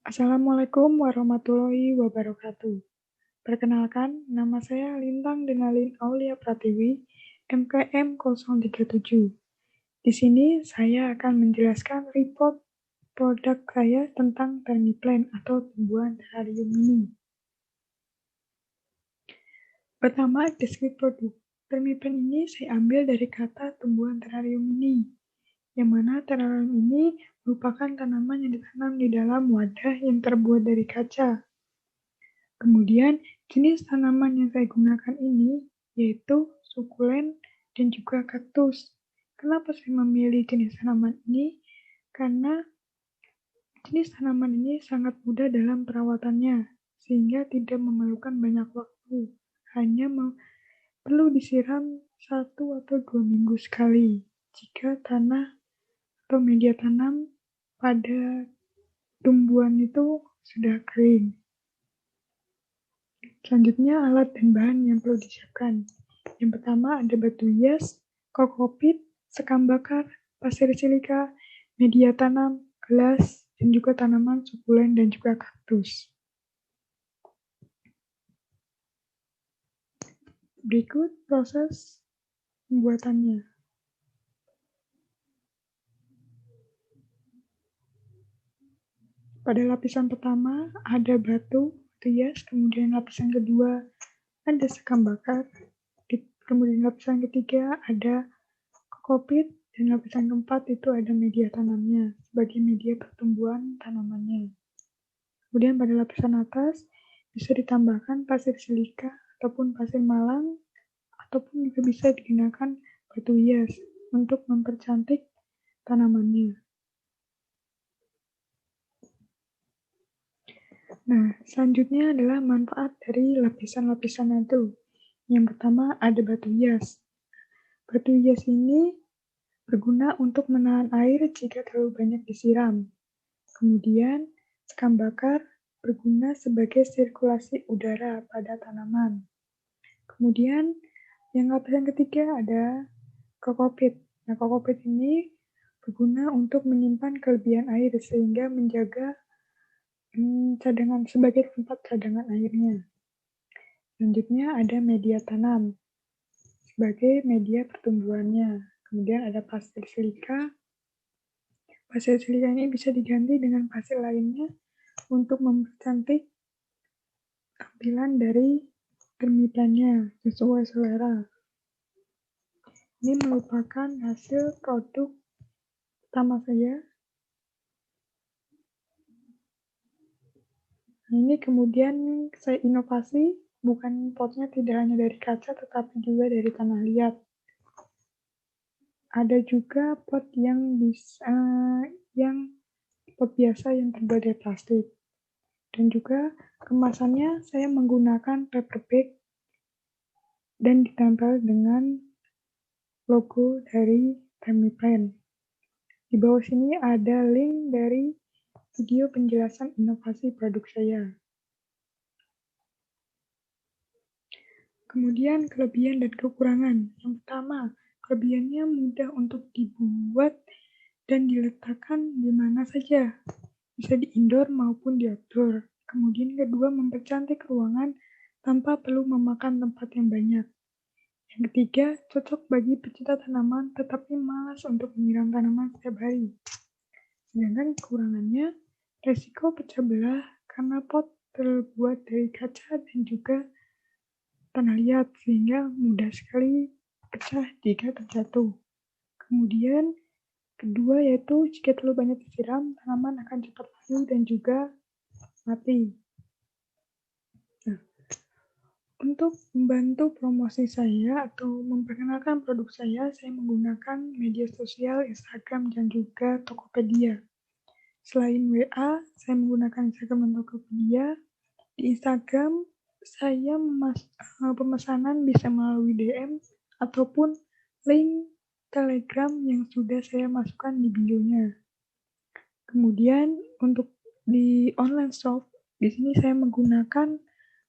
Assalamualaikum warahmatullahi wabarakatuh. Perkenalkan, nama saya Lintang Denalin Aulia Pratiwi, MKM 037. Di sini saya akan menjelaskan report produk saya tentang Vermiplant atau tumbuhan terarium mini. Pertama, deskripsi produk. Vermiplant ini saya ambil dari kata tumbuhan terarium mini, yang mana terarium ini merupakan tanaman yang ditanam di dalam wadah yang terbuat dari kaca. Kemudian, jenis tanaman yang saya gunakan ini yaitu sukulen dan juga kaktus. Kenapa saya memilih jenis tanaman ini? Karena jenis tanaman ini sangat mudah dalam perawatannya, sehingga tidak memerlukan banyak waktu. Hanya perlu disiram 1 atau 2 minggu sekali jika tanah atau media tanam pada tumbuhan itu sudah kering. Selanjutnya, alat dan bahan yang perlu disiapkan. Yang pertama ada batu hias, kokopit, sekam bakar, pasir silika, media tanam, gelas, dan juga tanaman sukulen dan juga kaktus. Berikut proses pembuatannya. Pada lapisan pertama ada batu hias, kemudian lapisan kedua ada sekam bakar, kemudian lapisan ketiga ada kokopit, dan lapisan keempat itu ada media tanamnya sebagai media pertumbuhan tanamannya. Kemudian pada lapisan atas bisa ditambahkan pasir silika ataupun pasir malang, ataupun juga bisa digunakan batu hias untuk mempercantik tanamannya. Nah, selanjutnya adalah manfaat dari lapisan-lapisan itu. Yang pertama ada batu hias. Batu hias ini berguna untuk menahan air jika terlalu banyak disiram. Kemudian, sekam bakar berguna sebagai sirkulasi udara pada tanaman. Kemudian, yang lapisan ketiga ada kokopit. Nah, kokopit ini berguna untuk menyimpan kelebihan air sehingga menjaga cadangan sebagai tempat cadangan airnya. Selanjutnya ada media tanam sebagai media pertumbuhannya. Kemudian ada pasir silika. Pasir silika ini bisa diganti dengan pasir lainnya untuk mempercantik tampilan dari Vermiplant-nya sesuai selera. Ini merupakan hasil produk pertama saya. Ini kemudian saya inovasi, bukan potnya tidak hanya dari kaca tetapi juga dari tanah liat. Ada juga pot yang pot biasa yang terbuat dari plastik. Dan juga kemasannya saya menggunakan paper bag dan ditempel dengan logo dari Vermiplant. Di bawah sini ada link dari video penjelasan inovasi produk saya. Kemudian kelebihan dan kekurangan. Yang pertama, kelebihannya mudah untuk dibuat dan diletakkan di mana saja. Bisa di indoor maupun di outdoor. Kemudian kedua, mempercantik ruangan tanpa perlu memakan tempat yang banyak. Yang ketiga, cocok bagi pecinta tanaman tetapi malas untuk menyiram tanaman setiap hari. Sedangkan kekurangannya, resiko pecah belah karena pot terbuat dari kaca dan juga tanah liat sehingga mudah sekali pecah jika terjatuh. Kemudian kedua yaitu jika terlalu banyak disiram, tanaman akan cepat layu dan juga mati. Nah, untuk membantu promosi saya atau memperkenalkan produk saya menggunakan media sosial Instagram dan juga Tokopedia. Selain WA, saya menggunakan Instagram dan Tokopedia. Di Instagram, saya pemesanan bisa melalui DM ataupun link Telegram yang sudah saya masukkan di bio-nya. Kemudian untuk di online shop, di sini saya menggunakan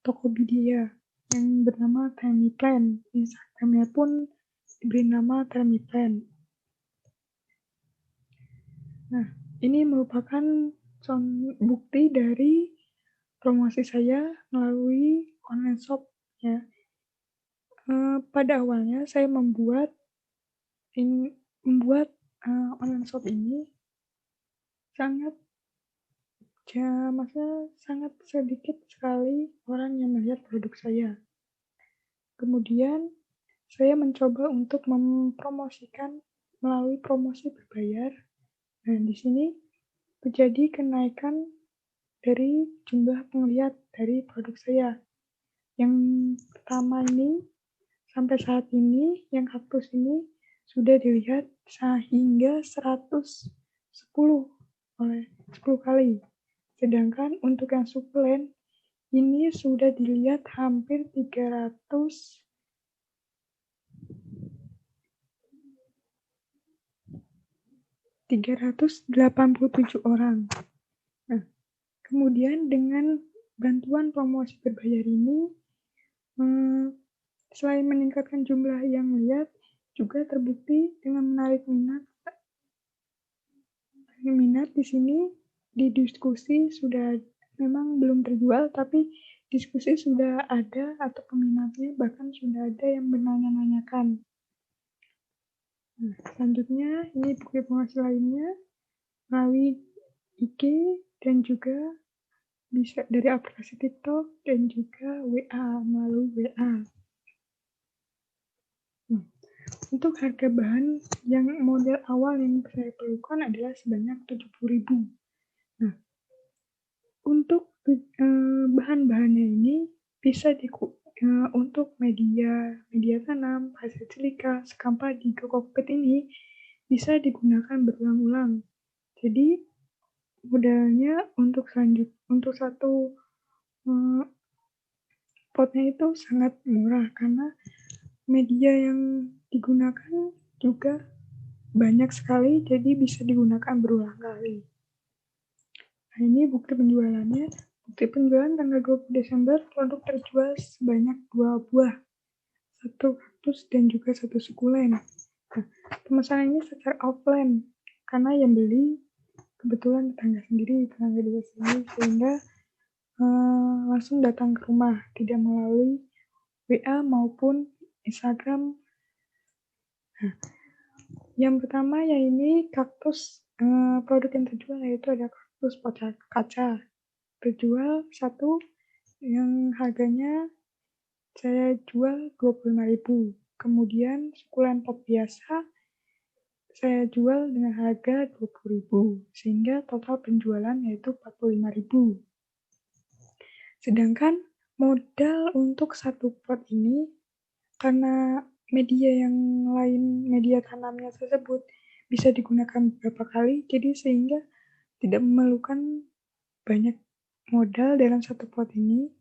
Tokopedia yang bernama Vermiplant. Instagramnya pun diberi nama Vermiplant. Nah, ini merupakan bukti dari promosi saya melalui online shop ya. Pada awalnya saya membuat online shop ini maksudnya sangat sedikit sekali orang yang melihat produk saya. Kemudian saya mencoba untuk mempromosikan melalui promosi berbayar. Nah, di sini terjadi kenaikan dari jumlah penglihat dari produk saya. Yang pertama ini, sampai saat ini, yang kaktus ini sudah dilihat hingga 110 oleh 10 kali. Sedangkan untuk yang sukulen, ini sudah dilihat hampir 387 orang. Nah, kemudian dengan bantuan promosi berbayar ini, selain meningkatkan jumlah yang lihat, juga terbukti dengan menarik minat di sini. Di diskusi sudah memang belum terjual, tapi diskusi sudah ada atau peminatnya, bahkan sudah ada yang menanya-nanyakan. Nah, selanjutnya ini bukti promosi lainnya melalui IG dan juga bisa dari aplikasi TikTok dan juga melalui WA. Untuk harga bahan yang model awal yang saya perlukan adalah sebanyak 70.000. Nah, untuk bahan-bahannya ini bisa untuk media tanam, pasir silika, sekam padi, kokopet ini bisa digunakan berulang-ulang. Jadi modalnya untuk satu potnya itu sangat murah karena media yang digunakan juga banyak sekali, jadi bisa digunakan berulang kali. Nah, ini bukti penjualannya. Bukti penjualan tanggal 20 Desember, produk terjual sebanyak 2 buah, 1 kaktus dan juga 1 sukulen. Nah, pemesanan ini secara offline, karena yang beli kebetulan tetangga desa sendiri, sehingga langsung datang ke rumah, tidak melalui WA maupun Instagram. Nah, yang pertama ya ini kaktus, produk yang terjual yaitu ada kaktus pot kaca. Terjual 1 yang harganya saya jual 25.000. Kemudian sukulen pot biasa saya jual dengan harga 20.000. Sehingga total penjualan yaitu 45.000. Sedangkan modal untuk 1 pot ini, karena media tanamnya tersebut bisa digunakan beberapa kali, jadi sehingga tidak memerlukan banyak modal dalam 1 pot ini,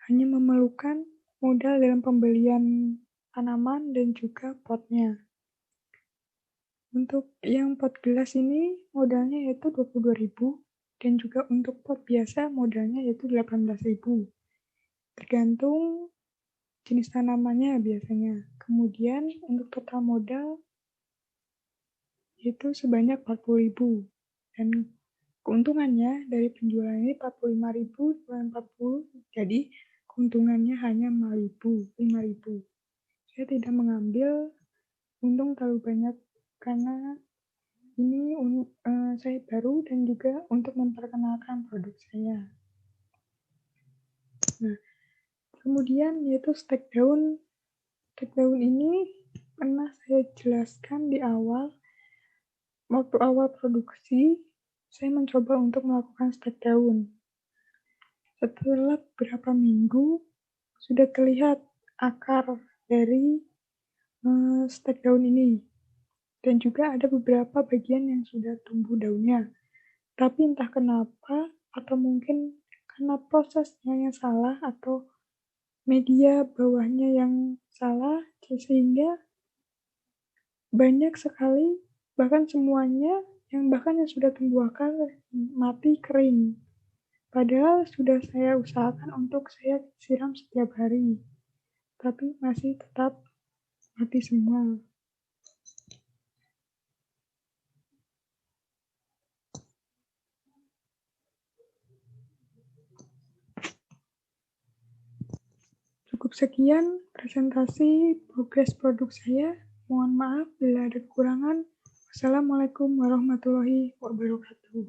hanya memerlukan modal dalam pembelian tanaman dan juga potnya. Untuk yang pot gelas ini modalnya yaitu 22.000 dan juga untuk pot biasa modalnya yaitu 18.000. Tergantung jenis tanamannya biasanya. Kemudian untuk total modal itu sebanyak 40.000 dan keuntungannya dari penjualan ini 45.000 dan 40, jadi keuntungannya hanya 5.000. Saya tidak mengambil untung terlalu banyak karena ini saya baru dan juga untuk memperkenalkan produk saya. Nah, kemudian yaitu stek daun. Stek daun ini pernah saya jelaskan di awal. Waktu awal produksi, saya mencoba untuk melakukan stek daun. Setelah beberapa minggu, sudah terlihat akar dari stek daun ini. Dan juga ada beberapa bagian yang sudah tumbuh daunnya. Tapi entah kenapa, atau mungkin karena prosesnya yang salah, atau media bawahnya yang salah, sehingga banyak sekali, bahkan semuanya, yang sudah tumbuh akar, mati kering. Padahal sudah saya usahakan untuk saya siram setiap hari, tapi masih tetap mati semua. Cukup sekian presentasi progres produk saya. Mohon maaf bila ada kekurangan. Wassalamualaikum warahmatullahi wabarakatuh.